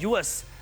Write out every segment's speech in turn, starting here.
US,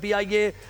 PIA,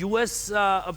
US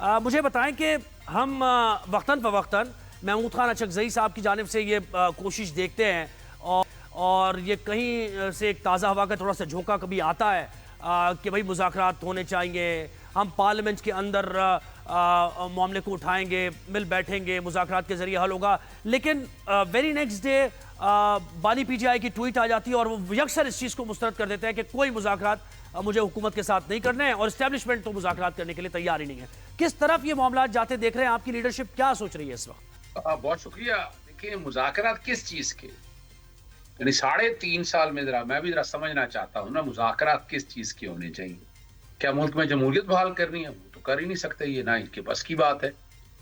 مجھے بتائیں کہ ہم وقتاً فوقتاً محمود خان اچکزئی صاحب کی جانب سے یہ کوشش دیکھتے ہیں اور یہ کہیں سے ایک تازہ ہوا کا تھوڑا سا جھونکا کبھی آتا ہے کہ بھائی مذاکرات ہونے چاہیے، ہم پارلیمنٹ کے اندر معاملے کو اٹھائیں گے، مل بیٹھیں گے، مذاکرات کے ذریعے حل ہوگا، لیکن ویری نیکسٹ ڈے بانی پی جی آئی کی ٹویٹ آ جاتی ہے اور وہ یکسر اس چیز کو مسترد کر دیتے ہیں کہ کوئی مذاکرات مجھے حکومت کے ساتھ نہیں کرنے ہیں اور اسٹیبلشمنٹ تو مذاکرات کرنے کے لیے تیار ہی نہیں ہے۔ کس طرف یہ معاملات جاتے دیکھ رہے ہیں؟ آپ کی لیڈرشپ کیا سوچ رہی ہے اس وقت؟ بہت شکریہ۔ دیکھیں مذاکرات کس چیز کے، یعنی 3.5 سال میں میں بھی سمجھنا چاہتا ہوں نا، مذاکرات کس چیز کے ہونے چاہیے؟ کیا ملک میں جمہوریت بحال کرنی ہے؟ وہ تو کر ہی نہیں سکتے، یہ نہ ان کے بس کی بات ہے۔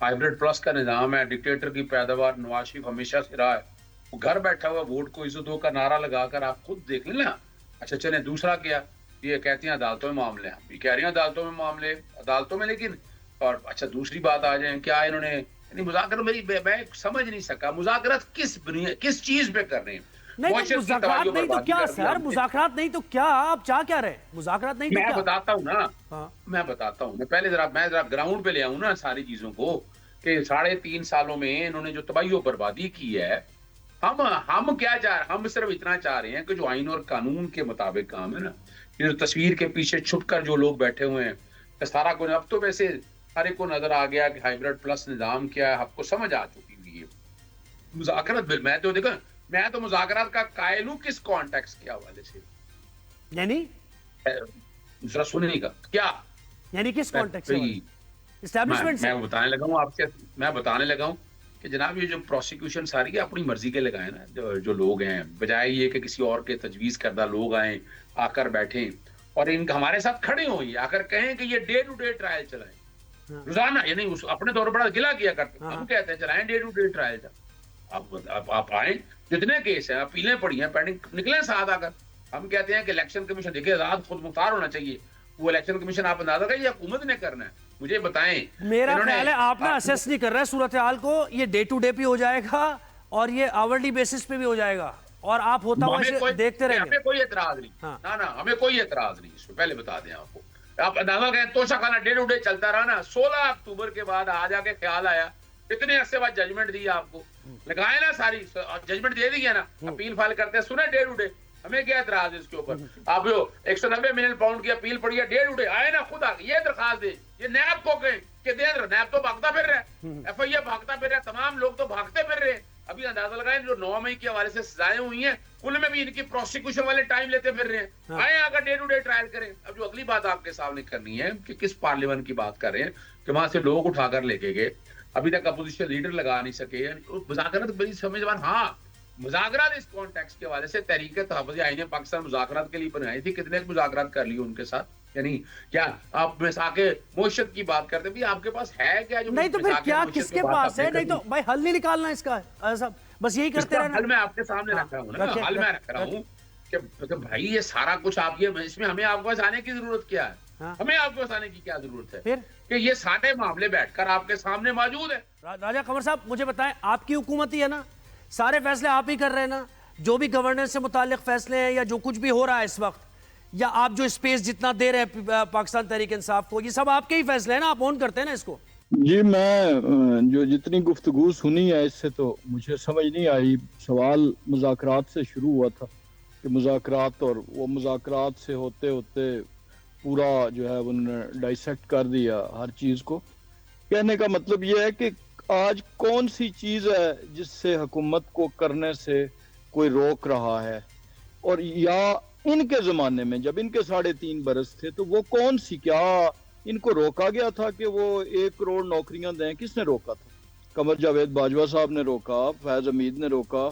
ہائیبرڈ پلس کا نظام ہے، ڈکٹیٹر کی پیداوار نواز شریف ہمیشہ سے رہا ہے، وہ گھر بیٹھا ہوا ووٹ کو عزت دو کا نعرہ لگا کر آپ خود دیکھ لیں نا۔ اچھا چلیں، دوسرا کیا، یہ کہتے ہیں عدالتوں میں معاملے ہیں، یہ کہہ رہی ہیں عدالتوں میں معاملے، عدالتوں میں، لیکن اور اچھا دوسری بات آ جائیں، کیا انہوں نے یعنی مذاکرات میں سمجھ نہیں سکا مذاکرات کس چیز پہ کر رہے ہیں؟ نہیں تو مذاکرات نہیں تو کیا سر؟ مذاکرات نہیں تو کیا؟ آپ چاہ کیا رہے؟ مذاکرات نہیں تو کیا؟ میں بتاتا ہوں نا، میں بتاتا ہوں، میں پہلے ذرا گراؤنڈ پہ لے آؤں نا ساری چیزوں کو، کہ 3.5 سالوں میں انہوں نے جو تباہی و بربادی کی ہے، ہم کیا چاہ رہے ہیں؟ ہم صرف اتنا چاہ رہے ہیں کہ جو آئین اور قانون کے مطابق کام ہے نا، یہ تصویر کے پیچھے چھپ کر جو لوگ بیٹھے ہوئے ہیں سارا کو، اب تو ویسے ہر ایک کو نظر آ گیا کہ ہائیبرڈ پلس نظام کیا ہے، آپ کو سمجھ آ چکی ہوئی ہے۔ مذاکرات میں تو دیکھا، میں تو مذاکرات کا قائل ہوں، کس کانٹیکسٹ کے حوالے سے، یعنی ذرا سننے کا کیا، یعنی کس کانٹیکسٹ سے؟ اسٹیبلشمنٹ سے؟ میں بتانے لگا ہوں آپ سے، میں بتانے لگا ہوں کہ جناب یہ جو پروسیکیوشن ساری ہے اپنی مرضی کے لگائیں نا، جو لوگ ہیں، بجائے یہ کہ کسی اور کے تجویز کردہ لوگ آئیں، آ کر بیٹھیں اور ان ہمارے ساتھ کھڑے ہوئیں، آ کر کہیں کہ یہ ڈے ٹو ڈے ٹرائل چلائیں روزانہ، یعنی اپنے طور پر بڑا گلا کیا کرتے ہیں، ہم کہتے ہیں چلائیں ڈے ٹو ڈے ٹرائل آپ آئیں، جتنے کیس ہیں اپیلیں پڑی ہیں پینڈنگ، نکلیں ساتھ آ کر۔ ہم کہتے ہیں کہ الیکشن کمیشن دیکھیں آزاد خود مختار ہونا چاہیے، وہ الیکشن کمیشن آپ اندازہ کریں یہ حکومت نے کرنا ہے، مجھے بتائیں۔ میرا خیال ہے آپ نا اسیس نہیں کر رہے صورتحال کو، یہ ڈے ٹو ڈے پہ ہو جائے گا اور یہ آورلی بیسس پہ بھی ہو جائے گا اور آپ ہوتا ہوا اسے دیکھتے رہیں گے۔ ہمیں کوئی اعتراض نہیں، نا ہمیں کوئی اعتراض نہیں، اس میں پہلے بتا دیں آپ کو، آپ اندازہ کریں توشہ خانہ ڈے ٹو ڈے چلتا رہا نا، 16 اکتوبر کے بعد آ جا کے خیال آیا، اتنے عرصے بعد ججمنٹ دی آپ کو، لگائے نا ساری ججمنٹ دے دی ہے نا، اپیل فائل کرتے ہیں، سنیں ڈے ٹو ڈے، ہمیں کیا اعتراض ہے اس کے اوپر؟ آپ جو 190 ملین پاؤنڈ کی اپیل پڑی ہے ڈے ٹو ڈے، آئے نا خود آ یہ درخواست دے، یہ نیب کو کہیں کہ دے دیں، نیب تو بھاگتا پھر رہا ہے، ایف آئی اے بھاگتا پھر رہا ہے، تمام لوگ تو بھاگتے پھر رہے ہیں۔ ابھی اندازہ لگائیں جو 9 مئی کے حوالے سے سزائیں ہوئی ہیں ان میں بھی ان کی پروسیکیوشن والے ٹائم لیتے پھر رہے ہیں، آئے آ کر ڈے ٹو ڈے ٹرائل کریں۔ اب جو اگلی بات آپ کے سامنے کرنی ہے کہ کس پارلیمنٹ کی بات کر رہے ہیں کہ وہاں سے لوگ اٹھا کر لے کے گئے، ابھی تک اپوزیشن لیڈر لگا نہیں سکے، مذاکرات بڑی سمجھوان، ہاں مذاکرات اس کانٹیکسٹ کے حوالے سے تحریک تحفظ آئین پاکستان مذاکرات کے لیے بنائی تھی، کتنے مذاکرات کر لی ان کے ساتھ، یعنی کیا آپ مساق معیشت کی بات کرتے بھی آپ کے پاس ہے کیا؟ جو نہیں تو پھر کیا کس کے پاس ہے؟ نہیں تو بھائی حل نہیں نکالنا اس کا، بس یہی کرتے رہنا۔ حل میں آپ کے سامنے رکھ رہا ہوں نا، حل میں رکھ رہا ہوں کہ بھائی یہ سارا کچھ آپ یہ، اس میں ہمیں آپ کے پاس آنے کی ضرورت کیا ہے؟ ہمیں آپ کے پاس آنے کی کیا ضرورت ہے کہ یہ سارے معاملے بیٹھ کر آپ کے سامنے موجود ہے۔ راجہ قمر صاحب مجھے بتائیں، آپ کی حکومت ہی ہے نا، سارے فیصلے آپ ہی کر رہے ہیں نا، جو بھی گورننس سے متعلق فیصلے ہیں یا جو کچھ بھی ہو رہا ہے اس وقت، یا آپ جو اسپیس جتنا دے رہے ہیں پاکستان تحریک انصاف کو، یہ سب آپ کے ہی فیصلے ہیں نا، آپ اون کرتے ہیں نا اس کو؟ جی میں جو جتنی گفتگو سنی ہے اس سے تو مجھے سمجھ نہیں آئی، سوال مذاکرات سے شروع ہوا تھا کہ مذاکرات، اور وہ مذاکرات سے ہوتے ہوتے پورا جو ہے انہوں نے ڈائسیکٹ کر دیا ہر چیز کو۔ کہنے کا مطلب یہ ہے کہ آج کون سی چیز ہے جس سے حکومت کو کرنے سے کوئی روک رہا ہے، اور یا ان کے زمانے میں جب ان کے 3.5 برس تھے تو وہ کون سی، کیا ان کو روکا گیا تھا کہ وہ 1 کروڑ نوکریاں دیں؟ کس نے روکا تھا؟ قمر جاوید باجوہ صاحب نے روکا، فیض حمید نے روکا،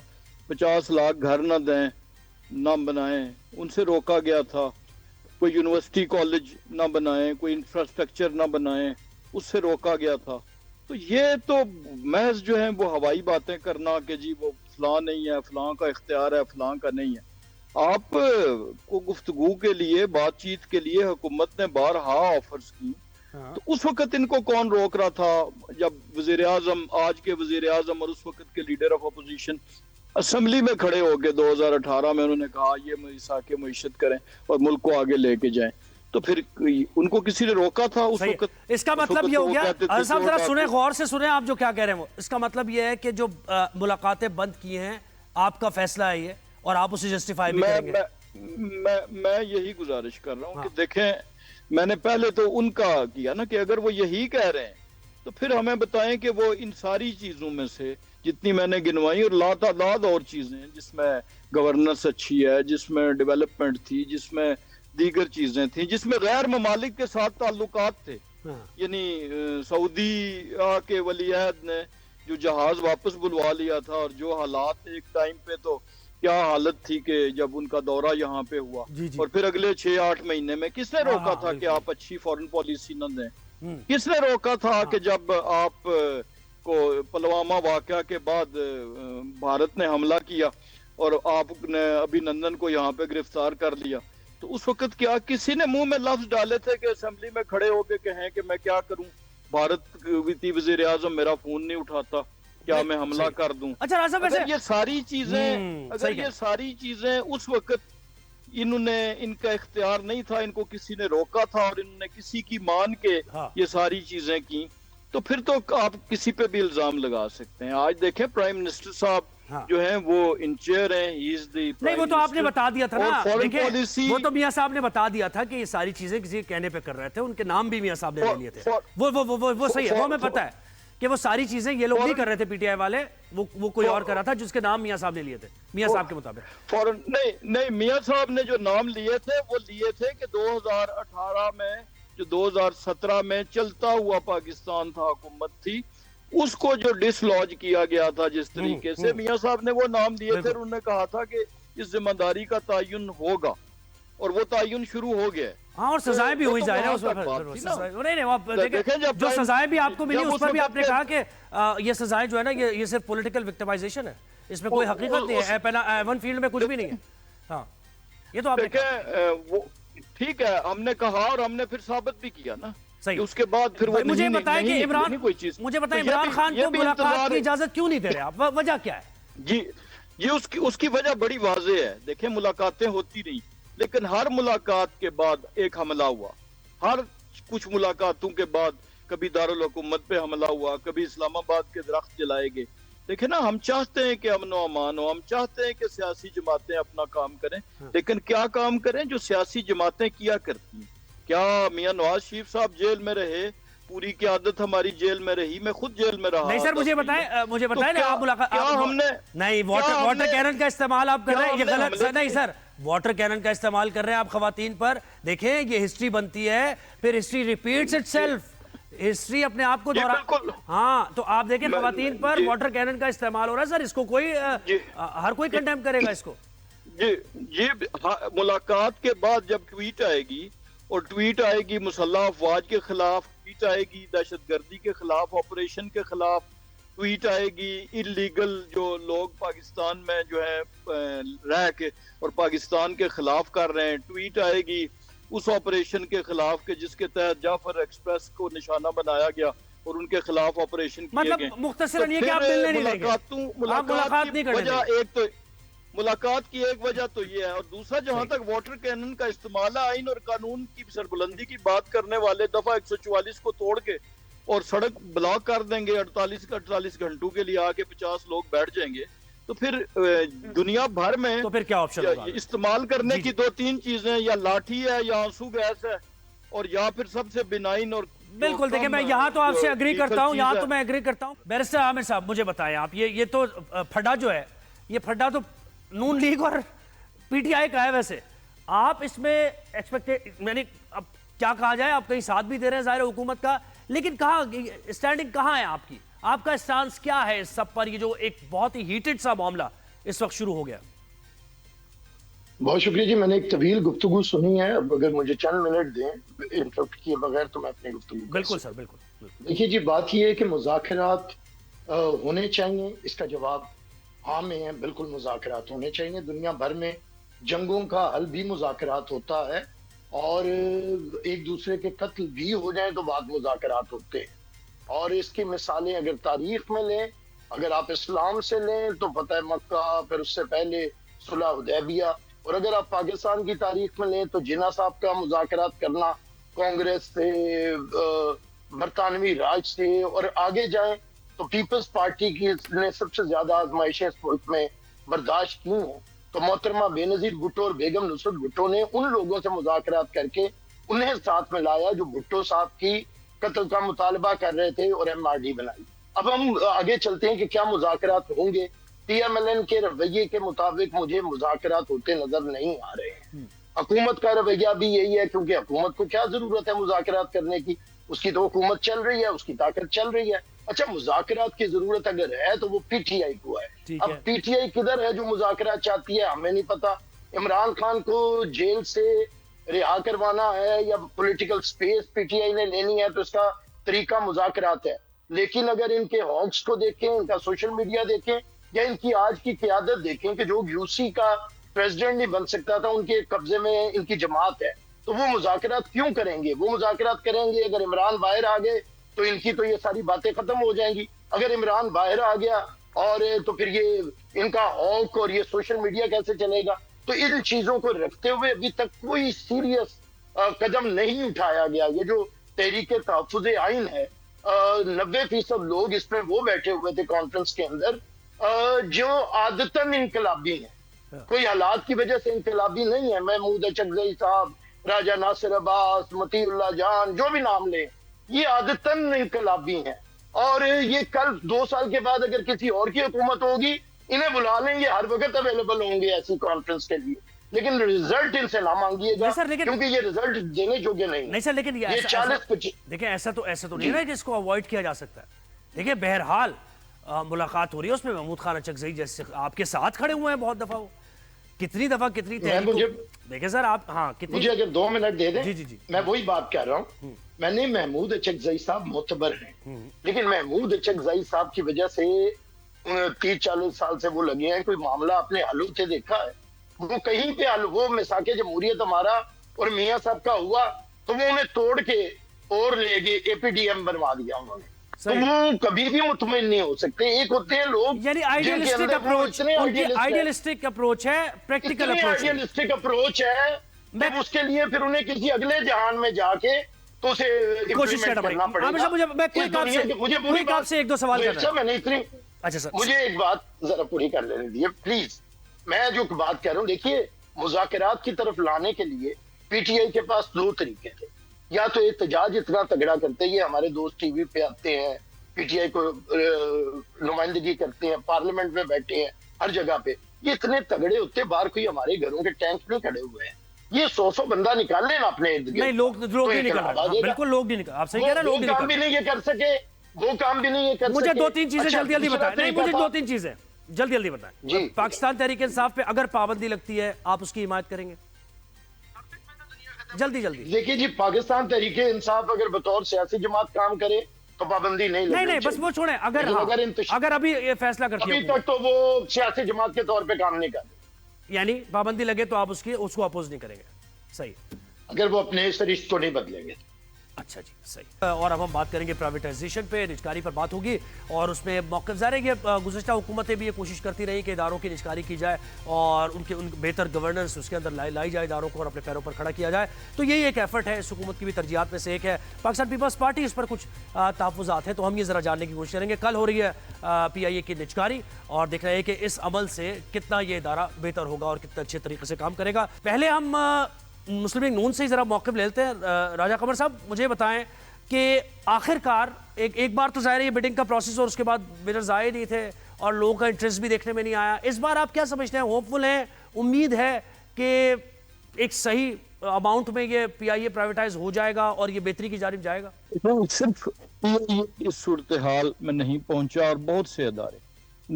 50 لاکھ گھر نہ دیں، نہ بنائیں، ان سے روکا گیا تھا، کوئی یونیورسٹی کالج نہ بنائیں، کوئی انفراسٹرکچر نہ بنائیں، اس سے روکا گیا تھا۔ تو یہ تو محض جو ہیں وہ ہوائی باتیں کرنا کہ جی وہ فلاں نہیں ہے، فلاں کا اختیار ہے، فلاں کا نہیں ہے۔ آپ کو گفتگو کے لیے، بات چیت کے لیے حکومت نے بارہا آفرز کی، تو اس وقت ان کو کون روک رہا تھا جب وزیر اعظم، آج کے وزیر اعظم اور اس وقت کے لیڈر آف اپوزیشن اسمبلی میں کھڑے ہو کے 2018 میں انہوں نے کہا یہ مساق معیشت کریں اور ملک کو آگے لے کے جائیں؟ تو پھر ان کو کسی نے روکا تھا اس وقت؟ اس کا مطلب یہ ہو گیا صاحب، ذرا سنیں، غور سے سنیں آپ جو کیا کہہ رہے ہیں وہ. اس کا مطلب یہ ہے کہ جو ملاقاتیں بند کی ہیں آپ کا فیصلہ ہے یہ، اور آپ اسے جسٹیفائی بھی کریں گے. میں یہی گزارش کر رہا ہوں کہ دیکھیں، میں نے پہلے تو ان کا کیا نا کہ اگر وہ یہی کہہ رہے ہیں تو پھر ہمیں بتائیں کہ وہ ان ساری چیزوں میں سے جتنی میں نے گنوائی اور لاتعداد اور چیزیں جس میں گورننس اچھی ہے، جس میں ڈیولپمنٹ تھی، جس میں دیگر چیزیں تھیں، جس میں غیر ممالک کے ساتھ تعلقات تھے، یعنی سعودی کے ولی عہد نے جو جہاز واپس بلوا لیا تھا، اور جو حالات ایک ٹائم پہ تو کیا حالت تھی کہ جب ان کا دورہ یہاں پہ ہوا، اور پھر اگلے 6-8 مہینے میں کس نے روکا تھا کہ آپ اچھی فورن پالیسی نہ دیں؟ کس نے روکا تھا کہ جب آپ کو پلوامہ واقعہ کے بعد بھارت نے حملہ کیا اور آپ نے ابھی نندن کو یہاں پہ گرفتار کر لیا، تو اس وقت کیا کسی نے منہ میں لفظ ڈالے تھے کہ اسمبلی میں کھڑے ہو کے کہیں کہ میں کیا کروں، بھارت وزیر اعظم میرا فون نہیں اٹھاتا، کیا میں حملہ کر دوں؟ اگر یہ ساری چیزیں اس وقت انہوں نے، ان کا اختیار نہیں تھا، ان کو کسی نے روکا تھا اور انہوں نے کسی کی مان کے یہ ساری چیزیں کی، تو پھر تو آپ کسی پہ بھی الزام لگا سکتے ہیں. آج دیکھیں پرائم منسٹر صاحب جو ہیں وہ ان چیئر ہیں، نہیں وہ تو آپ نے بتا دیا تھا نا، دیکھیں وہ تو میاں صاحب نے بتا دیا تھا کہ یہ ساری چیزیں کسی کے کہنے پہ کر رہے تھے، ان کے نام بھی میاں صاحب نے لے لیے تھے. وہ صحیح ہے، وہ ہمیں پتہ ہے کہ وہ ساری چیزیں یہ لوگ نہیں کر رہے تھے، پی ٹی آئی والے، وہ کوئی اور کر رہا تھا جس کے نام میاں صاحب نے لیے تھے میاں صاحب کے مطابق. نہیں، میاں صاحب نے جو نام لیے تھے وہ لیے تھے کہ 2018 میں جو 2017 میں چلتا ہوا پاکستان تھا، حکومت تھی، اس کو جو ڈس لاج کیا گیا تھا جس طریقے سے، میاں صاحب نے وہ نام لیے تھے، انہوں نے کہا تھا کہ اس ذمہ داری کا تعین ہوگا، اور وہ تعین شروع ہو گیا. ہاں، اور سزائیں بھی ہوئی ظاہر ہے اس میں، جو سزائیں بھی آپ کو ملی اس پر بھی آپ نے کہا کہ یہ سزائیں جو ہے نا یہ صرف پولیٹیکل وکٹمائزیشن ہے، اس میں کوئی حقیقت نہیں ہے، ایون فیلڈ میں کچھ بھی نہیں ہے. ہاں، یہ تو آپ نے کہا. ٹھیک ہے، ہم نے کہا اور ہم نے پھر ثابت بھی کیا نا. اس کے بعد پھر مجھے بتائیں کہ عمران خان کو ملاقات کی اجازت کیوں نہیں دے رہے آپ، وجہ کیا ہے؟ جی اس کی وجہ بڑی واضح ہے. دیکھیں ملاقاتیں ہوتی نہیں، لیکن ہر ملاقات کے بعد ایک حملہ ہوا، ہر کچھ ملاقاتوں کے بعد کبھی دارالحکومت پہ حملہ ہوا، کبھی اسلام آباد کے درخت جلائے گئے. دیکھیں نا، ہم چاہتے ہیں کہ امن و امان ہو، ہم چاہتے ہیں کہ سیاسی جماعتیں اپنا کام کریں، لیکن کیا کام کریں جو سیاسی جماعتیں کیا کرتی ہیں؟ کیا میاں نواز شریف صاحب جیل میں رہے، پوری قیادت ہماری جیل میں رہی، میں خود جیل میں رہا. نہیں سر، مجھے بتائیں آپ ملاقات نہیں، واٹر کینن کا استعمال آپ کر رہے ہیں، یہ غلط. نہیں سر، واٹر کینن کا استعمال کر رہے ہیں آپ خواتین پر. دیکھیں یہ ہسٹری بنتی ہے، پھر history repeats it self, history اپنے آپ کو ہاں، تو آپ دیکھیں خواتین پر واٹر کینن کا استعمال ہو رہا ہے سر، اس کو کوئی ہر کوئی کنڈیم کرے گا اس کو. جی ملاقات کے بعد جب ٹویٹ آئے گی، اور ٹویٹ آئے گی مسلح افواج کے خلاف، ٹویٹ آئے گی دہشت گردی کے خلاف، آپریشن کے خلاف، ٹویٹ آئے گی انلیگل جو لوگ پاکستان میں جو ہے رہ کے اور پاکستان کے خلاف کر رہے ہیں، ٹویٹ آئے گی اس آپریشن کے خلاف کہ جس کے تحت جعفر ایکسپریس کو نشانہ بنایا گیا اور ان کے خلاف آپریشن کیے گئے. مطلب مختصراً یہ کہ آپ ملنے نہیں لیں گے، ملاقات کی وجہ ایک تو ملاقات کی ایک وجہ تو یہ ہے، اور دوسرا جہاں تک واٹر کینن کا استعمال ہے، آئین اور قانون کی سربلندی کی بات کرنے والے دفعہ 144 کو توڑ کے اور سڑک بلاک کر دیں گے 48 گھنٹوں کے لیے، آکے 50 لوگ بیٹھ جائیں گے، تو پھر دنیا بھر میں تو پھر کیا آپشن ہوگا؟ استعمال کرنے کی 2-3 چیزیں، یا لاٹھی ہے، یا آنسو گیس ہے، اور یا پھر سب سے بنائن. اور بالکل دیکھیں، میں یہاں تو آپ سے اگری کرتا ہوں، یہاں تو میں اگری کرتا ہوں. بیرسٹر عامر صاحب مجھے بتائیں آپ، یہ تو پھڈا جو ہے، یہ پھڈا تو نون لیگ اور پی ٹی آئی کا ہے. ویسے آپ اس میں یعنی اب کیا کہا جائے، آپ کہیں ساتھ بھی دے رہے ہیں ظاہر حکومت کا، لیکن کہاں اسٹینڈنگ کہاں ہے آپ کی، آپ کا اسٹانس کیا ہے اس سب پر، یہ جو ایک بہت ہی ہیٹڈ سا معاملہ اس وقت شروع ہو گیا؟ بہت شکریہ جی، میں نے ایک طویل گفتگو سنی ہے، اگر مجھے چند منٹ دیں انٹرپٹ کیے بغیر تو میں اپنی گفتگو. بالکل سر، بالکل. دیکھیے جی، بات یہ ہے کہ مذاکرات ہونے چاہیے، اس کا جواب ہاں میں ہے، بالکل مذاکرات ہونے چاہیے. دنیا بھر میں جنگوں کا حل بھی مذاکرات ہوتا ہے، اور ایک دوسرے کے قتل بھی ہو جائیں تو بعد مذاکرات ہوتے ہیں. اور اس کی مثالیں اگر تاریخ میں لیں، اگر آپ اسلام سے لیں تو فتح مکہ، پھر اس سے پہلے صلح حدیبیہ، اور اگر آپ پاکستان کی تاریخ میں لیں تو جناح صاحب کا مذاکرات کرنا کانگریس سے، برطانوی راج سے، اور آگے جائیں تو پیپلز پارٹی کی نے سب سے زیادہ آزمائشیں اس ملک میں برداشت کی ہیں، تو محترمہ بے نظیر بھٹو اور بیگم نصرت بھٹو نے ان لوگوں سے مذاکرات کر کے انہیں ساتھ میں لایا جو بھٹو صاحب کی قتل کا مطالبہ کر رہے تھے اور MRD بنائی۔ اب ہم آگے چلتے ہیں کہ کیا مذاکرات ہوں گے۔ PMLN کے رویے کے مطابق مجھے مذاکرات ہوتے نظر نہیں آ رہے ہیں۔ حکومت کا رویہ بھی یہی ہے، کیونکہ حکومت کو کیا ضرورت ہے مذاکرات کرنے کی، اس کی تو حکومت چل رہی ہے، اس کی طاقت چل رہی ہے۔ اچھا، مذاکرات کی ضرورت اگر ہے تو وہ PTI کو ہے۔ اب PTI کدھر ہے جو مذاکرات چاہتی ہے ہمیں نہیں پتا۔ عمران خان کو جیل سے رہا کروانا ہے یا پولیٹیکل سپیس PTI نے لینی ہے تو اس کا طریقہ مذاکرات ہے، لیکن اگر ان کے ہاکس کو دیکھیں، ان کا سوشل میڈیا دیکھیں یا ان کی آج کی قیادت دیکھیں کہ جو UC کا پریزیڈنٹ نہیں بن سکتا تھا، ان کے قبضے میں ان کی جماعت ہے، تو وہ مذاکرات کیوں کریں گے؟ وہ مذاکرات کریں گے اگر عمران باہر آ گئے تو ان کی تو یہ ساری باتیں ختم ہو جائیں گی۔ اگر عمران باہر آ گیا اور تو پھر یہ ان کا ہاک اور یہ سوشل میڈیا کیسے چلے گا؟ تو ان چیزوں کو رکھتے ہوئے ابھی تک کوئی سیریس قدم نہیں اٹھایا گیا۔ یہ جو تحریک تحفظ آئین ہے، 90% لوگ اس میں وہ بیٹھے ہوئے تھے کانفرنس کے اندر جو عادتاً انقلابی ہیں، کوئی حالات کی وجہ سے انقلابی نہیں ہے۔ محمود اچکزئی صاحب، راجہ ناصر عباس، مطیع اللہ جان، جو بھی نام لیں، یہ عادتاً انقلابی ہیں، اور یہ کل 2 سال کے بعد اگر کسی اور کی حکومت ہوگی انہیں بلا لیں، یہ ہر وقت اویلیبل ہوں گے ایسی کانفرنس کے لیے، لیکن رزلٹ ان سے نہ مانگیے گا کیونکہ یہ رزلٹ دینے جوگے نہیں سر۔ لیکن یہ 40-25 دیکھیں ایسا تو نہیں ہے کہ اس کو اوائڈ کیا جا سکتا ہے۔ دیکھیں بہرحال ملاقات ہو رہی ہے، اس میں محمود خان اچکزئی جیسے آپ کے ساتھ کھڑے ہوئے ہیں بہت دفعہ، وہ کتنی دفعہ کتنی دیکھیں سر آپ، ہاں مجھے اگر 2 منٹ دے دیں، میں وہی بات کر رہا ہوں۔ میں نے محمود اچکزئی صاحب معتبر ہیں، لیکن محمود اچکزئی صاحب کی وجہ سے 30-40 سال سے وہ لگے ہیں، کوئی معاملہ اپنے حل ہوتے دیکھا ہے؟ وہ کہیں پہ حل، وہ مساق جمہوریت ہمارا اور میاں صاحب کا ہوا تو وہ انہیں توڑ کے اور لے گئے APDM بنوا دیا انہوں نے، تو وہ کبھی بھی مطمئن نہیں ہو سکتے۔ ایک ہوتے ہیں لوگ یعنی آئیڈیلسٹک اپروچ ہے، پریکٹیکل اپروچ ہے، جب اس کے لیے پھر انہیں کسی اگلے جہان میں جا کے تو اسے کوشش کرنا پڑے گا۔ مجھے آپ سے 1-2 سوال کرنا ہے۔ اچھا سر، مجھے ایک بات ذرا پوری کر لینے دیئے پلیز۔ میں جو بات کہہ رہا ہوں، دیکھیے مذاکرات کی طرف لانے کے لیے PTI کے پاس 2 طریقے تھے، یا تو احتجاج اتنا تگڑا کرتے، یہ ہمارے دوست ٹی وی پہ آتے ہیں، PTI کو نمائندگی کرتے ہیں، پارلیمنٹ میں بیٹھے ہیں، ہر جگہ پہ، یہ اتنے تگڑے ہوتے، باہر کوئی ہمارے گھروں کے ٹینک نہیں کھڑے ہوئے ہیں، یہ 100 بندہ نکال لینا اپنے ارد گرد۔ نہیں، لوگ نہیں نکل رہے، بالکل لوگ نہیں نکل، آپ صحیح کہہ رہے ہیں، لوگ کام بھی نہیں یہ کر سکے، وہ کام بھی نہیں یہ کر سکے۔ مجھے 2-3 چیزیں جلدی بتائیں، نہیں مجھے 2-3 چیزیں جلدی بتائیں۔ پاکستان تحریک انصاف پہ اگر پابندی لگتی ہے آپ اس کی حمایت کریں گے؟ جلدی دیکھیے جی، پاکستان تحریک انصاف اگر بطور سیاسی جماعت کام کرے تو پابندی نہیں لگے۔ نہیں بس وہ چھوڑیں، اگر ابھی یہ فیصلہ کرتی ہے ابھی تک تو وہ سیاسی جماعت کے طور پہ کام نہیں کر رہے، یعنی پابندی لگے تو آپ اس کو اپوز نہیں کریں گے، صحیح، اگر وہ اپنے اس رشت کو نہیں بدلیں گے۔ اچھا جی، صحیح۔ اور اب ہم بات کریں گے پرائیویٹائزیشن پہ، نجکاری پر بات ہوگی، اور اس میں موقف ظاہر ہے کہ گزشتہ حکومتیں بھی یہ کوشش کرتی رہی کہ اداروں کی نجکاری کی جائے اور ان بہتر گورننس اس کے اندر لائی جائے اداروں کو اور اپنے پیروں پر کھڑا کیا جائے، تو یہی ایک ایفرٹ ہے، اس حکومت کی بھی ترجیحات میں سے ایک ہے۔ پاکستان پیپلز پارٹی اس پر کچھ تحفظات ہیں، تو ہم یہ ذرا جاننے کی کوشش کریں گے۔ کل ہو رہی ہے PIA کی نجکاری، اور دیکھ رہے ہیں کہ اس عمل سے کتنا یہ ادارہ بہتر ہوگا اور کتنا اچھے طریقے سے کام کرے گا۔ پہلے ہم مسلم لیگ نون سے ہی ذرا موقف لیتے ہیں۔ راجہ قمر صاحب، مجھے بتائیں کہ آخر کار ایک بار تو ظاہر ہے یہ بیڈنگ کا پروسیس اور اس کے بعد ونرز آئے نہیں تھے اور لوگوں کا انٹرسٹ بھی دیکھنے میں نہیں آیا، اس بار آپ کیا سمجھتے ہیں؟ ہوپ فل ہیں، امید ہے کہ ایک صحیح اماؤنٹ میں یہ PIA پرائیویٹائز ہو جائے گا اور یہ بہتری کی جانب جائے گا؟ صرف اس صورتحال میں نہیں پہنچا، اور بہت سے ادارے،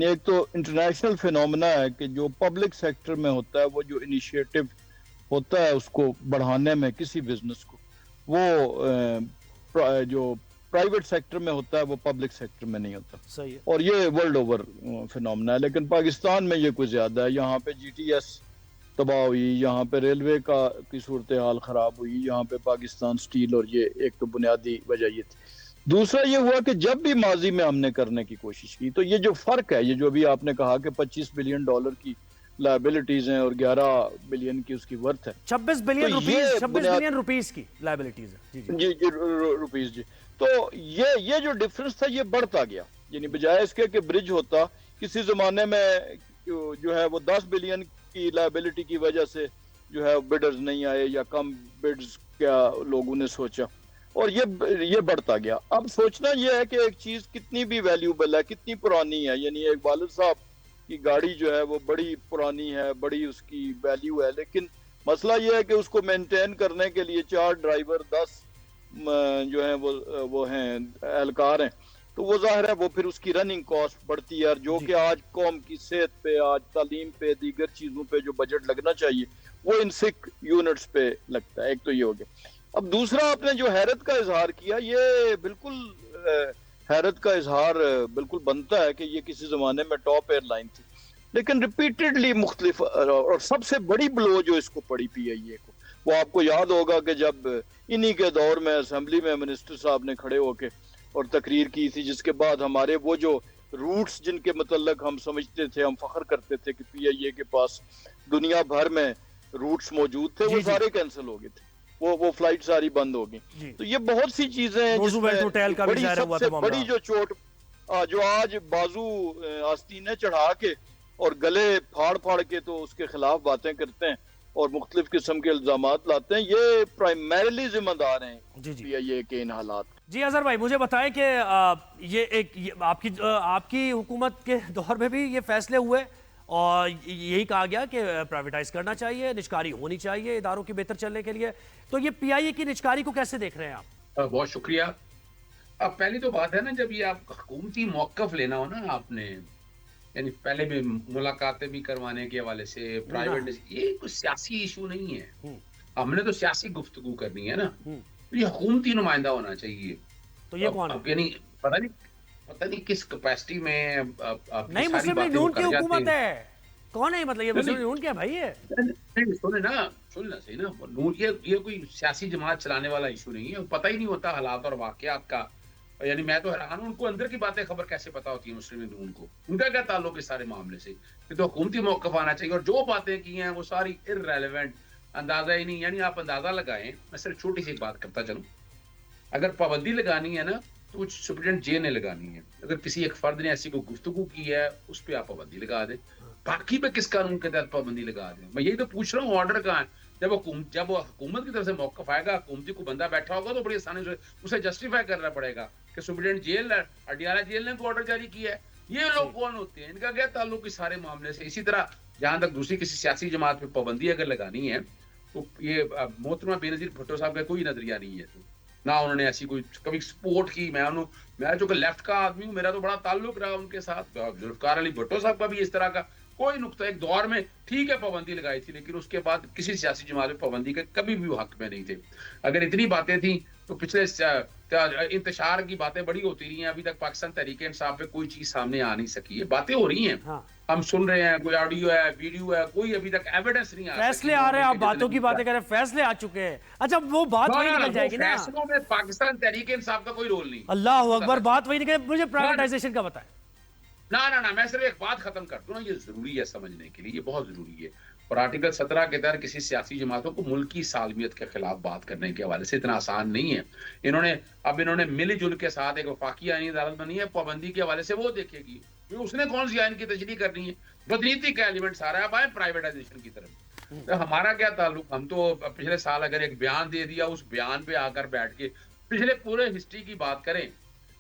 ایک تو انٹرنیشنل فینومنا ہے کہ جو پبلک سیکٹر میں ہوتا ہے، وہ جو انیشیٹو ہوتا ہے اس کو بڑھانے میں کسی بزنس کو، وہ جو پرائیویٹ سیکٹر میں ہوتا ہے وہ پبلک سیکٹر میں نہیں ہوتا، صحیح ہے، اور یہ ورلڈ اوور فینومنا ہے، لیکن پاکستان میں یہ کچھ زیادہ ہے۔ یہاں پہ GTS تباہ ہوئی، یہاں پہ ریلوے کی صورتحال خراب ہوئی، یہاں پہ پاکستان سٹیل، اور یہ ایک تو بنیادی وجہ یہ تھی۔ دوسرا یہ ہوا کہ جب بھی ماضی میں ہم نے کرنے کی کوشش کی تو یہ جو فرق ہے، یہ جو ابھی آپ نے کہا کہ $25 بلین کی لائبلٹیز ہیں اور 11 بلین کی اس کی ورتھ ہے. 26 بلین روپیز 26 بلین روپیز کی لائبلٹیز ہے. جی روپیز. جی تو یہ جو ڈفرنس تھا یہ بڑھتا گیا. یعنی بجائے اس کے کہ برج ہوتا, کسی زمانے میں جو ہے وہ 10 بلین کی لائبلٹی کی وجہ سے جو ہے بڈرز نہیں آئے یا کم بڈز کیا لوگوں نے سوچا, اور یہ بڑھتا گیا. اب سوچنا یہ ہے کہ ایک چیز کتنی بھی ویلیوبل ہے, کتنی پرانی ہے. یعنی ایک والد صاحب کی گاڑی جو ہے وہ بڑی پرانی ہے, بڑی اس کی ویلیو ہے, لیکن مسئلہ یہ ہے کہ اس کو مینٹین کرنے کے لیے 4 ڈرائیور 10 جو ہیں وہ ہیں اہلکار ہیں, تو وہ ظاہر ہے وہ پھر اس کی رننگ کاسٹ بڑھتی ہے, اور جو کہ آج قوم کی صحت پہ, آج تعلیم پہ, دیگر چیزوں پہ جو بجٹ لگنا چاہیے وہ ان سک یونٹس پہ لگتا ہے. ایک تو یہ ہو گیا. اب دوسرا آپ نے جو حیرت کا اظہار کیا, یہ بالکل حیرت کا اظہار بالکل بنتا ہے کہ یہ کسی زمانے میں ٹاپ ایئر لائن تھی, لیکن ریپیٹڈلی مختلف, اور سب سے بڑی بلو جو اس کو پڑی پی آئی اے کو, وہ آپ کو یاد ہوگا کہ جب انہی کے دور میں اسمبلی میں منسٹر صاحب نے کھڑے ہو کے اور تقریر کی تھی, جس کے بعد ہمارے وہ جو روٹس جن کے متعلق ہم سمجھتے تھے, ہم فخر کرتے تھے کہ پی آئی اے کے پاس دنیا بھر میں روٹس موجود تھے, وہ سارے کینسل ہو گئے تھے, وہ فلائٹ ساری بند ہو گئی. تو یہ بہت سی چیزیں ہیں جس میں بڑی سب سے بڑی جو چوٹ جو آج بازو آستینے چڑھا کے اور گلے پھاڑ کے تو اس کے خلاف باتیں کرتے ہیں اور مختلف قسم کے الزامات لاتے ہیں, یہ پرائمریلی ذمہ دار ہیں پی آئی اے کے ان حالات. جی اظہر بھائی, مجھے بتائیں کہ یہ ایک آپ کی حکومت کے دور میں بھی یہ فیصلے ہوئے اور یہی کہا گیا کہ پرائیویٹائز کرنا چاہیے, نجکاری ہونی چاہیے اداروں کی بہتر چلنے کے لیے, تو یہ پی آئی اے کی نجکاری کو کیسے دیکھ رہے ہیں آپ؟ بہت شکریہ. اب پہلی تو بات ہے نا, جب یہ آپ حکومتی موقف لینا ہو نا آپ نے, یعنی پہلے بھی ملاقاتیں بھی کروانے کے حوالے سے پرائیویٹ, یہ کوئی سیاسی ایشو نہیں ہے. ہم نے تو سیاسی گفتگو کرنی ہے نا, یہ حکومتی نمائندہ ہونا چاہیے. تو یہ کون ہے؟ یعنی پتہ نہیں کس کیپیسٹی میں نہیں, مسلم لیگ نون کی حکومت ہے. کون ہے مطلب یہ مسلم لیگ نون کیا بھائی ہے؟ سننا صحیح نا, یہ کوئی سیاسی جماعت چلانے والا ایشو نہیں ہے. پتہ ہی نہیں ہوتا حالات اور واقعات کا. یعنی میں تو حیران ہوں, ان کو اندر کی باتیں خبر کیسے پتا ہوتی ہیں مسلم لیگ نون کو, ان کا کیا تعلق اس سارے معاملے سے. یہ تو حکومتی موقف آنا چاہیے, اور جو باتیں کی ہیں وہ ساری ارریلیونٹ, اندازہ ہی نہیں. یعنی آپ اندازہ لگائیں, میں صرف چھوٹی سی بات کرتا چلوں, اگر پابندی لگانی ہے نا تو سپرنٹینڈنٹ جے نے لگانی ہے. اگر کسی ایک فرد نے ایسی کوئی گفتگو کی ہے اس پہ آپ پابندی لگا دیں, باقی پہ کس قانون کے تحت پابندی لگا دیں. میں یہی تو پوچھ رہا ہوں, آرڈر کہاں ہے؟ جب حکومت کی طرف سے موقف آئے گا, حکومتی کو بندہ بیٹھا ہوگا تو بڑی آسانی سے اسے جسٹیفائی کرنا پڑے گا کہ سپرنٹینڈنٹ جیل اڈیالہ جیل نے کو آرڈر جاری کیا ہے. یہ لوگ کون ہوتے ہیں, ان کا کیا تعلق اس سارے معاملے سے؟ اسی طرح جہاں تک دوسری کسی سیاسی جماعت پہ پابندی اگر لگانی ہے تو یہ محترمہ بینظیر بھٹو صاحب کا کوئی نظریہ نہیں ہے, تو نہ انہوں نے ایسی کوئی کبھی سپورٹ کی. میں جو کہ لیفٹ کا آدمی ہوں, میرا تو بڑا تعلق رہا ان کے ساتھ. ذوالفقار علی بھٹو صاحب کا بھی اس طرح کا کوئی نقطہ, ایک دور میں ٹھیک ہے پابندی لگائی تھی, لیکن اس کے بعد کسی سیاسی جماعت میں پابندی کے کبھی بھی وہ حق میں نہیں تھے. اگر اتنی باتیں تھیں تو پچھلے انتشار کی باتیں بڑی ہوتی رہی ہیں, ابھی تک پاکستان تحریک انصاف پہ کوئی چیز سامنے آ نہیں سکی ہے. باتیں ہو رہی ہیں, ہم سن رہے ہیں, کوئی آڈیو ہے, ویڈیو ہے, کوئی ابھی تک ایویڈنس نہیں آ رہا. فیصلے آ رہے ہیں, آپ باتوں کی باتیں کر رہے ہیں, فیصلے آ چکے ہیں. اچھا وہ بات وہی نکل جائے گی نا, فیصلوں میں پاکستان تحریک انصاف کا کوئی رول نہیں. اللہ اکبر, بات وہی نکلے. مجھے پرائیویٹائزیشن کا بتائیں. نہ میں صرف ایک بات ختم کر دوں نا, یہ ضروری ہے سمجھنے کے لیے, یہ بہت ضروری ہے. اور آرٹیکل 17 کے تحت کسی سیاسی جماعتوں کو ملکی سالمیت کے خلاف بات کرنے کے حوالے سے اتنا آسان نہیں ہے. انہوں نے مل جل کے ساتھ ایک وفاقی آئینی عدالت بنی ہے, پابندی کے حوالے سے وہ دیکھے گی, اس نے کون سی آئین کی تشریح کرنی ہے. بدنیتی کا ایلیمنٹ سارا ہے. اب آئیں پرائیویٹائزیشن کی طرف. ہمارا کیا تعلق, ہم تو پچھلے سال اگر ایک بیان دے دیا, اس بیان پہ آ کر بیٹھ کے پچھلے پورے ہسٹری کی بات کریں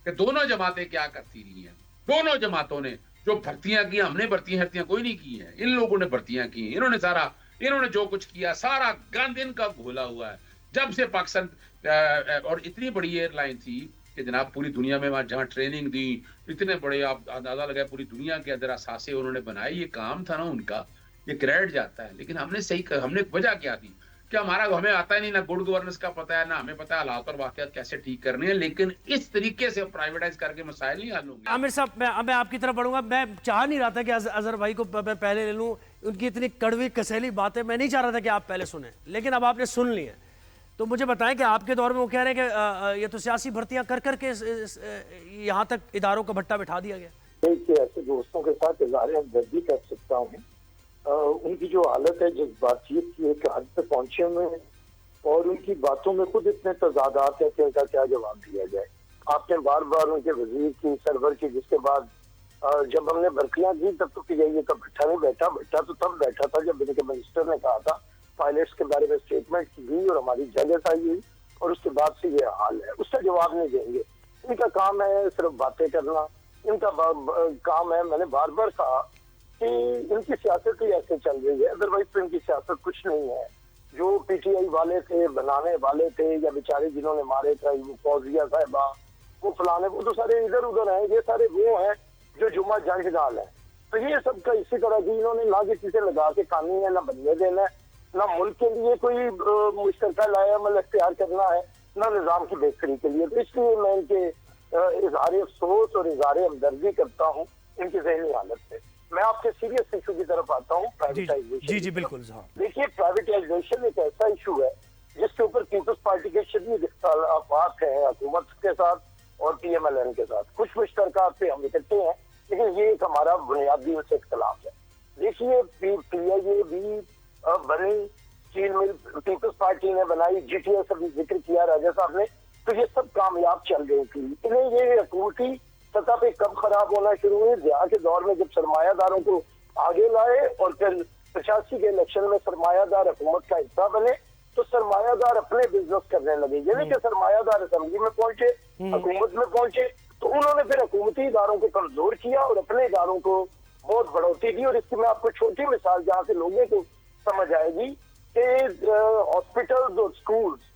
کہ دونوں جماعتیں کیا کرتی رہی ہیں. دونوں جماعتوں نے جو بھرتیاں کی, ہم نے بھرتیاں کوئی نہیں کی ہیں, ان لوگوں نے بھرتیاں کی. انہوں نے جو کچھ کیا سارا گند ان کا گھولا ہوا ہے. جب سے پاکستان, اور اتنی بڑی ایئر لائن تھی کہ جناب پوری دنیا میں جہاں ٹریننگ دی, اتنے بڑے آپ اندازہ لگائے پوری دنیا کے اندر اثاثے انہوں نے بنائے. یہ کام تھا نا ان کا, یہ کریڈٹ جاتا ہے. لیکن ہم نے وجہ کیا دی کہ ہمیں آتا ہی نہیں, نہ گڈ گورننس کا پتہ ہے, نہ ہمیں پتہ ہے حالات اور واقعات کیسے ٹھیک کرنے ہیں. لیکن اس طریقے سے پرائیویٹائز کر کے مسائل نہیں حل ہوں گے. عامر صاحب, میں آپ کی طرف بڑھوں گا. میں چاہ نہیں رہا تھا کہ اظہر بھائی کو میں پہلے لے لوں, ان کی اتنی کڑوی کسیلی باتیں میں نہیں چاہ رہا تھا کہ آپ پہلے سنیں, لیکن اب آپ نے سن لی ہیں. تو مجھے بتائیں کہ آپ کے دور میں وہ کہہ رہے ہیں کہ یہ تو سیاسی بھرتیاں کر کے یہاں تک اداروں کا بھٹا بٹھا دیا گیا. ایسے دوستوں کے ساتھ اظہار ہمدردی کر سکتا ہوں. ان کی جو حالت ہے جذباتیت کی ایک حد پہ پہنچے ہوئے ہیں اور ان کی باتوں میں خود اتنے تضادات ہیں کہ ان کا کیا جواب دیا جائے. آپ نے بار بار ان کے وزیر کی سرور کی، جس کے بعد جب ہم نے برکیاں کی تب تو یہ کا بھٹا نہیں بیٹھا، بھٹا تو تب بیٹھا تھا جب ان کے منسٹر نے کہا تھا پائلٹس کے بارے میں اسٹیٹمنٹ کی گئی اور ہماری جگہ آئی ہوئی، اور اس کے بعد سے یہ حال ہے. اس کا جواب نہیں دیں گے. ان کا کام ہے صرف باتیں کرنا، ان کا کام ہے، میں نے بار بار کہا کہ ان کی سیاست ہی ایسے چل رہی ہے، ادروائز تو ان کی سیاست کچھ نہیں ہے. جو پی ٹی آئی والے تھے، بنانے والے تھے، یا بیچارے جنہوں نے مارے تھے، وہ فوزیہ صاحبہ، وہ فلانے، وہ تو سارے ادھر ادھر ہیں. یہ سارے وہ ہیں جو جمعہ جنگ ڈال ہے. تو یہ سب کا اسی طرح کی انہوں نے نہ کسی سے لگا کے کھانی ہے، نہ بننے دینا ہے، نہ ملک کے لیے کوئی مشترکہ لائے عمل اختیار کرنا ہے، نہ نظام کی بہتری کے لیے. تو اس لیے میں ان کے اظہار افسوس اور اظہار ہمدردی کرتا ہوں ان کی ذہنی حالت سے. میں آپ کے سیریس ایشو کی طرف آتا ہوں، پرائیویٹائزیشن. جی بالکل. دیکھیے پرائیویٹائزیشن ایک ایسا ایشو ہے جس کے اوپر پیپلز پارٹی کے شدید اختلافات ہیں حکومت کے ساتھ اور پی ایم ایل این کے ساتھ. کچھ مشترکات پہ ہم اکٹھے ہیں، لیکن یہ ایک ہمارا بنیادی سے اختلاف ہے. دیکھیے پی آئی اے بھی بنی، چین مل پیپلز پارٹی نے بنائی، جی ٹی ایس ابھی ذکر کیا راجہ صاحب نے، تو یہ سب کامیاب چل رہی تھی. انہیں یہ حکومتی سطح پہ کب خراب ہونا شروع ہوئی؟ ضیاء کے دور میں جب سرمایہ داروں کو آگے لائے اور پھر 85 کے الیکشن میں سرمایہ دار حکومت کا حصہ بنے تو سرمایہ دار اپنے بزنس کرنے لگے. یعنی کہ سرمایہ دار اسمبلی میں پہنچے، حکومت میں پہنچے، تو انہوں نے پھر حکومتی اداروں کو کمزور کیا اور اپنے اداروں کو بہت بڑھوتی دی. اور اس کی میں آپ کو چھوٹی مثال جہاں سے لوگوں کو سمجھ آئے گی کہ ہاسپٹلز اور اسکولز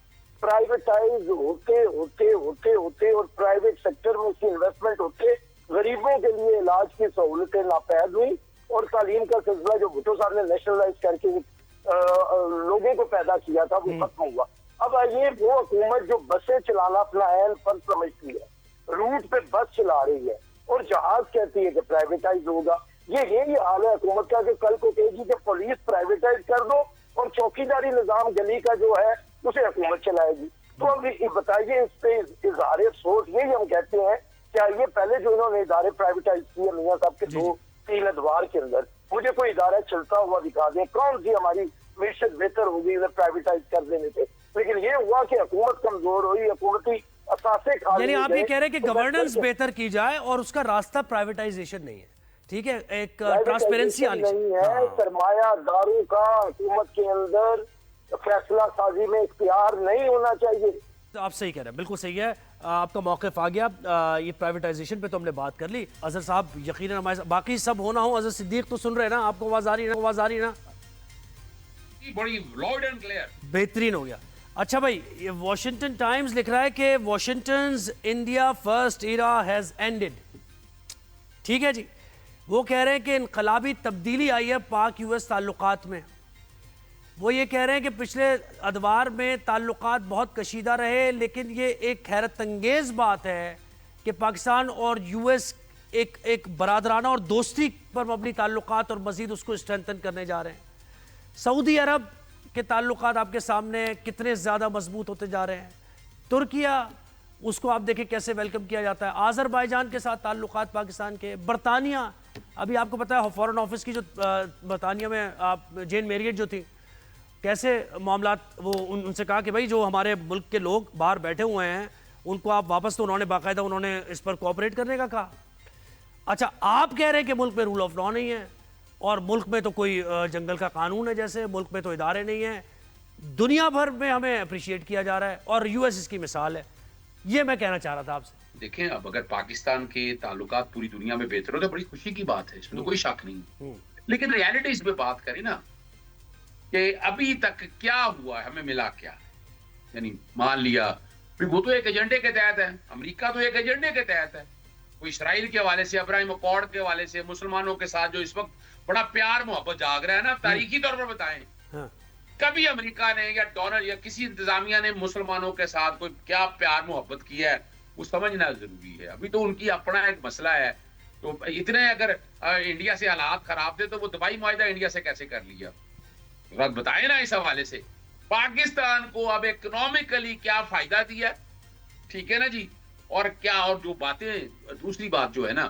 پرائیویٹائز ہوتے ہوتے ہوتے ہوتے اور پرائیویٹ سیکٹر میں اس کی انویسٹمنٹ ہوتے غریبوں کے لیے علاج کی سہولتیں ناپید ہوئی اور تعلیم کا سلسلہ جو بھٹو صاحب نے نیشنلائز کر کے لوگوں کو پیدا کیا تھا وہ ختم ہوا. اب آئیے وہ حکومت جو بسیں چلانا اپنا اہم فرض سمجھتی ہے، روٹ پہ بس چلا رہی ہے اور جہاز کہتی ہے کہ پرائیویٹائز ہوگا. یہی حال ہے حکومت کا کہ کل کو کہے گی کہ پولیس پرائیویٹائز کر دو اور چوکیداری نظام گلی کا جو ہے اسے حکومت چلائے گی. تو اب بتائیے اس پہ اظہار افسوس یہی ہم کہتے ہیں کیا یہ پہلے جو انہوں نے ادارے پرائیویٹائز کیے میاں صاحب کے 2-3 ادوار کے اندر مجھے کوئی ادارہ چلتا ہوا دکھا دیں کون سی ہماری معیشت بہتر ہوگی انہیں پرائیویٹائز کر دینے تھے. لیکن یہ ہوا کہ حکومت کمزور ہوئی، حکومتی اثاثے کھا لیے. یعنی آپ یہ کہہ رہے ہیں کہ گورننس بہتر کی جائے اور اس کا راستہ پرائیویٹائزیشن نہیں ہے. ٹھیک ہے، ایک ٹرانسپیرنسی آنی نہیں ہے. سرمایہ داروں کا حکومت کے اندر فیصلہ سازی میں اختیار نہیں ہونا چاہیے. آپ صحیح کہہ رہے ہیں، بالکل صحیح ہے. آپ کا موقف آ گیا. یہ پرائیویٹائزیشن پہ تو ہم نے بات کر لی. اظہر صاحب یقیناً ہمارے باقی سب ہونا ہو، اظہر صدیق تو سن رہے ہیں نا؟ آپ کو آواز آ رہی ہے نا؟ بڑی لاؤڈ اینڈ کلیئر. بہترین ہو گیا. اچھا بھائی، واشنگٹن ٹائمز لکھ رہا ہے کہ Washington's India first era has ended. ٹھیک ہے جی، وہ کہہ رہے ہیں کہ انقلابی تبدیلی آئی ہے پاک یو ایس تعلقات میں. وہ یہ کہہ رہے ہیں کہ پچھلے ادوار میں تعلقات بہت کشیدہ رہے، لیکن یہ ایک حیرت انگیز بات ہے کہ پاکستان اور یو ایس ایک برادرانہ اور دوستی پر مبنی تعلقات اور مزید اس کو اسٹرینتھن کرنے جا رہے ہیں. سعودی عرب کے تعلقات آپ کے سامنے کتنے زیادہ مضبوط ہوتے جا رہے ہیں. ترکیہ، اس کو آپ دیکھیں کیسے ویلکم کیا جاتا ہے. آذربائیجان کے ساتھ تعلقات پاکستان کے. برطانیہ، ابھی آپ کو پتہ ہے فورن آفس کی جو برطانیہ میں جین میریٹ جو تھی، کیسے معاملات، وہ ان سے کہا کہ بھائی جو ہمارے ملک کے لوگ باہر بیٹھے ہوئے ہیں ان کو آپ واپس، تو انہوں نے باقاعدہ انہوں نے اس پر کوآپریٹ کرنے کا کہا. اچھا، آپ کہہ رہے ہیں کہ ملک میں رول آف لا نہیں ہے اور ملک میں تو کوئی جنگل کا قانون ہے، جیسے ملک میں تو ادارے نہیں ہیں. دنیا بھر میں ہمیں اپریشیٹ کیا جا رہا ہے اور یو ایس اس کی مثال ہے. یہ میں کہنا چاہ رہا تھا آپ سے. دیکھیں، اب اگر پاکستان کے تعلقات پوری دنیا میں بہتر ہو تو بڑی خوشی کی بات ہے، اس میں تو کوئی شک نہیں. لیکن ریالٹی اس پہ بات کریں نا کہ ابھی تک کیا ہوا ہے، ہمیں ملا کیا. یعنی مان لیا وہ تو ایک ایجنڈے کے تحت ہے، امریکہ تو ایک ایجنڈے کے تحت ہے. وہ اسرائیل کے حوالے سے، ابراہیم اکارڈ کے حوالے سے، مسلمانوں کے ساتھ جو اس وقت بڑا پیار محبت جاگ رہا ہے نا، تاریخی طور پر بتائیں کبھی امریکہ نے یا ڈونلڈ یا کسی انتظامیہ نے مسلمانوں کے ساتھ کوئی کیا پیار محبت کیا ہے، وہ سمجھنا ضروری ہے. ابھی تو ان کی اپنا ایک مسئلہ ہے. تو اتنے اگر انڈیا سے حالات خراب تھے تو وہ دبئی معاہدہ انڈیا سے کیسے کر لیا؟ بتائیں نا اس حوالے سے. پاکستان کو اب اکنامکلی کیا فائدہ دیا، ٹھیک ہے نا جی. اور کیا، اور جو باتیں، دوسری بات جو ہے نا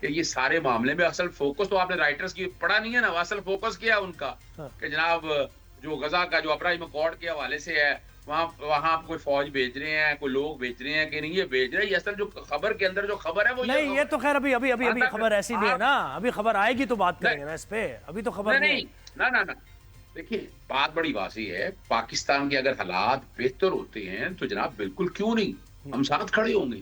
کہ یہ سارے معاملے میں اصل فوکس تو آپ نے رائٹرز کی پڑھا نہیں ہے نا، اصل فوکس کیا ہے ان کا کہ جناب جو غزہ کا جو ابراہیم اکارڈ کے حوالے سے ہے، وہاں کوئی فوج بھیج رہے ہیں، کوئی لوگ بھیج رہے ہیں کہ نہیں یہ بھیج رہے ہیں، یہ اصل جو خبر کے اندر جو خبر ہے وہ نہیں، یہ تو خیر ابھی خبر ایسی نہیں ہے نا، ابھی خبر آئے گی تو بات کریں گے نا اس پہ، ابھی تو خبر نہیں ہے۔ نہ دیکھیے بات بڑی واضح ہے، پاکستان کے اگر حالات بہتر ہوتے ہیں تو جناب بالکل کیوں نہیں ہم ساتھ کھڑے ہوں گے،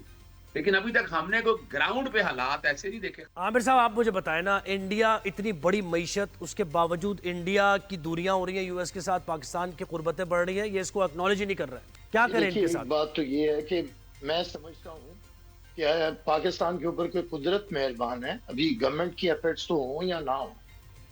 لیکن ابھی تک ہم نے کوئی گراؤنڈ پہ حالات ایسے نہیں دیکھے۔ عامر صاحب آپ مجھے بتائیں نا، انڈیا اتنی بڑی معیشت، اس کے باوجود انڈیا کی دوریاں ہو رہی ہیں یو ایس کے ساتھ، پاکستان کی قربتیں بڑھ رہی ہیں، یہ اس کو اکنالج ہی نہیں کر رہے ہیں، کیا کریں ان کے ساتھ؟ بات تو یہ ہے کہ میں سمجھتا ہوں کہ پاکستان کے اوپر کوئی قدرت مہربان ہے، ابھی گورنمنٹ کی ایفرٹس تو ہوں یا نہ ہوں،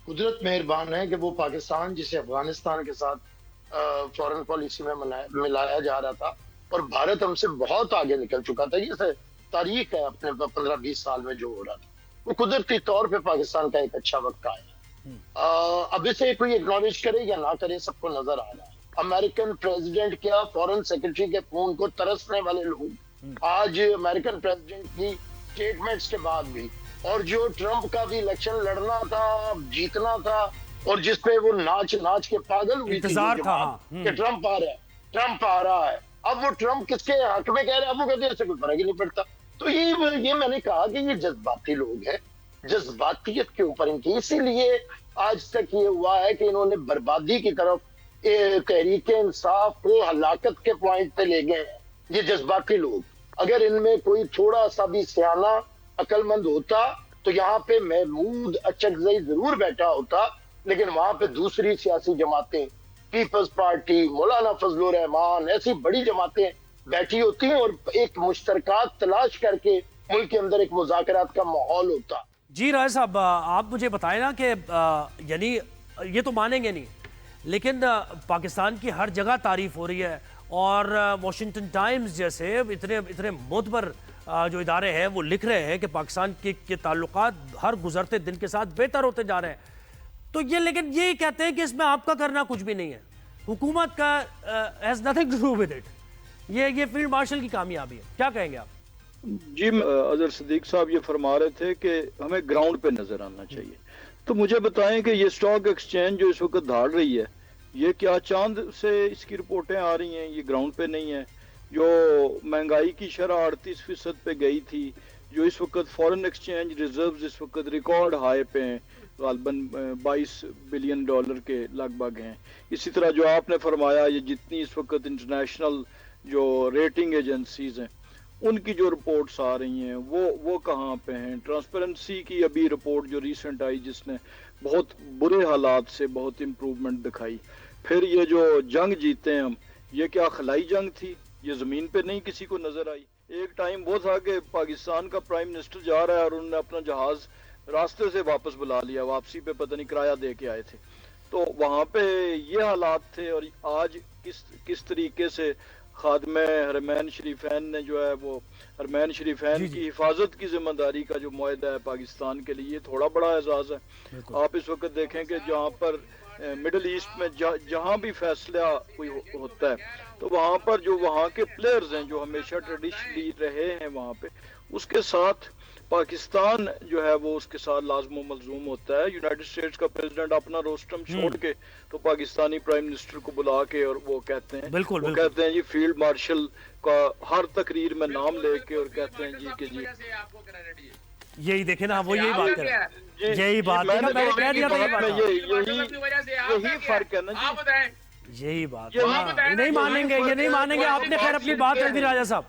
قدرت مہربان ہے کہ وہ پاکستان جسے افغانستان کے ساتھ فورن پالیسی میں ملایا جا رہا تھا، اور بھارت ہم سے بہت آگے نکل چکا تھا، یہ تاریخ ہے اپنے 15-20 سال میں جو ہو رہا تھا، وہ قدرتی طور پہ پاکستان کا ایک اچھا وقت آیا۔ اب اسے کوئی اکنالج کرے یا نہ کرے سب کو نظر آ رہا ہے، امریکن پریزیڈنٹ کیا فورن سیکرٹری کے فون کو ترسنے والے لوگ آج امریکن پریزیڈنٹ کی سٹیٹمنٹس کے بعد بھی، اور جو ٹرمپ کا بھی الیکشن لڑنا تھا، جیتنا تھا، اور جس پہ وہ ناچ کے پاگل ہوئی تھی کہ ٹرمپ آ رہا ہے، اب وہ ٹرمپ کس کے حق میں کہہ رہے ہیں، اب وہ کہتے ہیں ایسے کوئی فرق ہی نہیں پڑتا۔ تو یہ میں نے کہا کہ یہ جذباتی لوگ ہیں، جذباتیت کے اوپر ان کی، اسی لیے آج تک یہ ہوا ہے کہ انہوں نے بربادی کی طرف تحریک انصاف کو ہلاکت کے پوائنٹ پہ لے گئے ہیں یہ جذباتی لوگ۔ اگر ان میں کوئی تھوڑا سا بھی سیانا عقل مند ہوتا تو یہاں پہ محمود اچکزئی ضرور بیٹھا ہوتا، لیکن وہاں پہ دوسری سیاسی جماعتیں، پیپلز پارٹی، مولانا فضل الرحمان، ایسی بڑی جماعتیں بیٹھی ہوتی ہیں اور ایک مشترکات تلاش کر کے ملک کے اندر ایک مذاکرات کا ماحول ہوتا۔ جی راجہ صاحب، آپ مجھے بتائیں نا کہ یعنی یہ تو مانیں گے نہیں، لیکن پاکستان کی ہر جگہ تعریف ہو رہی ہے، اور واشنگٹن ٹائمز جیسے اتنے معتبر جو ادارے ہیں وہ لکھ رہے ہیں کہ پاکستان کے تعلقات ہر گزرتے دن کے ساتھ بہتر ہوتے جا رہے ہیں، تو یہ لیکن یہ کہتے ہیں کہ اس میں آپ کا کرنا کچھ بھی نہیں ہے، حکومت کا has nothing to do with it، یہ فیلڈ مارشل کی کامیابی ہے، کیا کہیں گے آپ؟ جی اظہر صدیق صاحب یہ فرما رہے تھے کہ ہمیں گراؤنڈ پہ نظر آنا چاہیے، تو مجھے بتائیں کہ یہ سٹاک ایکسچینج جو اس وقت دھاڑ رہی ہے، یہ کیا چاند سے اس کی رپورٹیں آ رہی ہیں، یہ گراؤنڈ پہ نہیں ہے؟ جو مہنگائی کی شرح 38% پہ گئی تھی، جو اس وقت فورن ایکسچینج ریزروز اس وقت ریکارڈ ہائی پہ ہیں، غالباً $22 بلین کے لگ بھگ ہیں، اسی طرح جو آپ نے فرمایا یہ جتنی اس وقت انٹرنیشنل جو ریٹنگ ایجنسیز ہیں ان کی جو رپورٹس آ رہی ہیں وہ کہاں پہ ہیں؟ ٹرانسپیرنسی کی ابھی رپورٹ جو ریسنٹ آئی جس نے بہت برے حالات سے بہت امپروومنٹ دکھائی، پھر یہ جو جنگ جیتے ہیں ہم، یہ کیا خلائی جنگ تھی؟ یہ زمین پہ نہیں کسی کو نظر آئی۔ ایک ٹائم وہ تھا کہ پاکستان کا پرائم منسٹر جا رہا ہے اور انہوں نے اپنا جہاز راستے سے واپس بلا لیا، واپسی پہ پتہ نہیں کرایہ دے کے آئے تھے، تو وہاں پہ یہ حالات تھے، اور آج کس طریقے سے خادم حرمین شریفین نے جو ہے وہ حرمین شریفین کی حفاظت کی ذمہ داری کا جو معاہدہ ہے پاکستان کے لیے، یہ تھوڑا بڑا اعزاز ہے۔ آپ اس وقت دیکھیں کہ جہاں پر مڈل ایسٹ میں جہاں بھی فیصلہ کوئی ہوتا ہے تو وہاں پر جو وہاں کے پلیئرز ہیں جو ہمیشہ ٹریڈیشنلی رہے ہیں وہاں پہ، اس کے ساتھ پاکستان جو ہے وہ اس کے ساتھ لازم و ملزوم ہوتا ہے۔ یونائٹڈ اسٹیٹس کا پریزیڈنٹ اپنا روسٹم چھوڑ کے تو پاکستانی پرائم منسٹر کو بلا کے اور وہ کہتے ہیں جی فیلڈ مارشل کا ہر تقریر میں نام لے کے، اور کہتے ہیں جی کہ جی یہی دیکھیں نا، وہ یہی بات کریں، یہی بات میں نے کہہ دیا تھا، یہی فرق ہے نا جی، یہی بات نہیں مانیں گے، یہ نہیں مانیں گے۔ آپ نے خیر اپنی بات رکھ دی راجہ صاحب،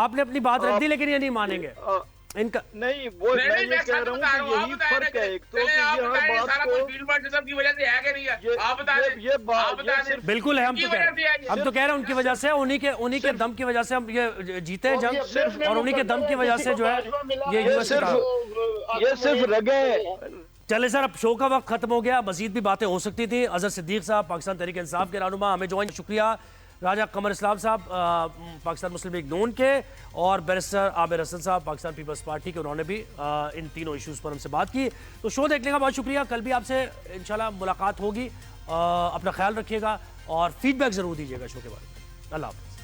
آپ نے اپنی بات رکھ دی، لیکن یہ نہیں مانیں گے ان کا۔ نہیں وہ میں یہ کہہ رہا ہوں کہ یہی فرق ہے ایک تو کہ یہ ہر بات کو بالکل ہے، ہم تو کہہ رہے ہیں ان کی وجہ سے، انہی کے دم کی وجہ سے ہم یہ جیتے ہیں جنگ، اور انہی کے دم کی وجہ سے جو ہے یہ صرف رگے۔ چلے سر، اب شو کا وقت ختم ہو گیا، مزید بھی باتیں ہو سکتی تھی۔ اظہر صدیق صاحب پاکستان تحریک انصاف کے رہنما ہمیں جوائن، شکریہ۔ راجہ قمر اسلام صاحب پاکستان مسلم لیگ نون کے، اور بیرسٹر عامر حسن صاحب پاکستان پیپلز پارٹی کے، انہوں نے بھی ان تینوں ایشوز پر ہم سے بات کی۔ تو شو دیکھنے کا بہت شکریہ، کل بھی آپ سے انشاءاللہ ملاقات ہوگی، اپنا خیال رکھیے گا اور فیڈ بیک ضرور دیجیے گا شو کے بارے میں۔ اللہ حافظ۔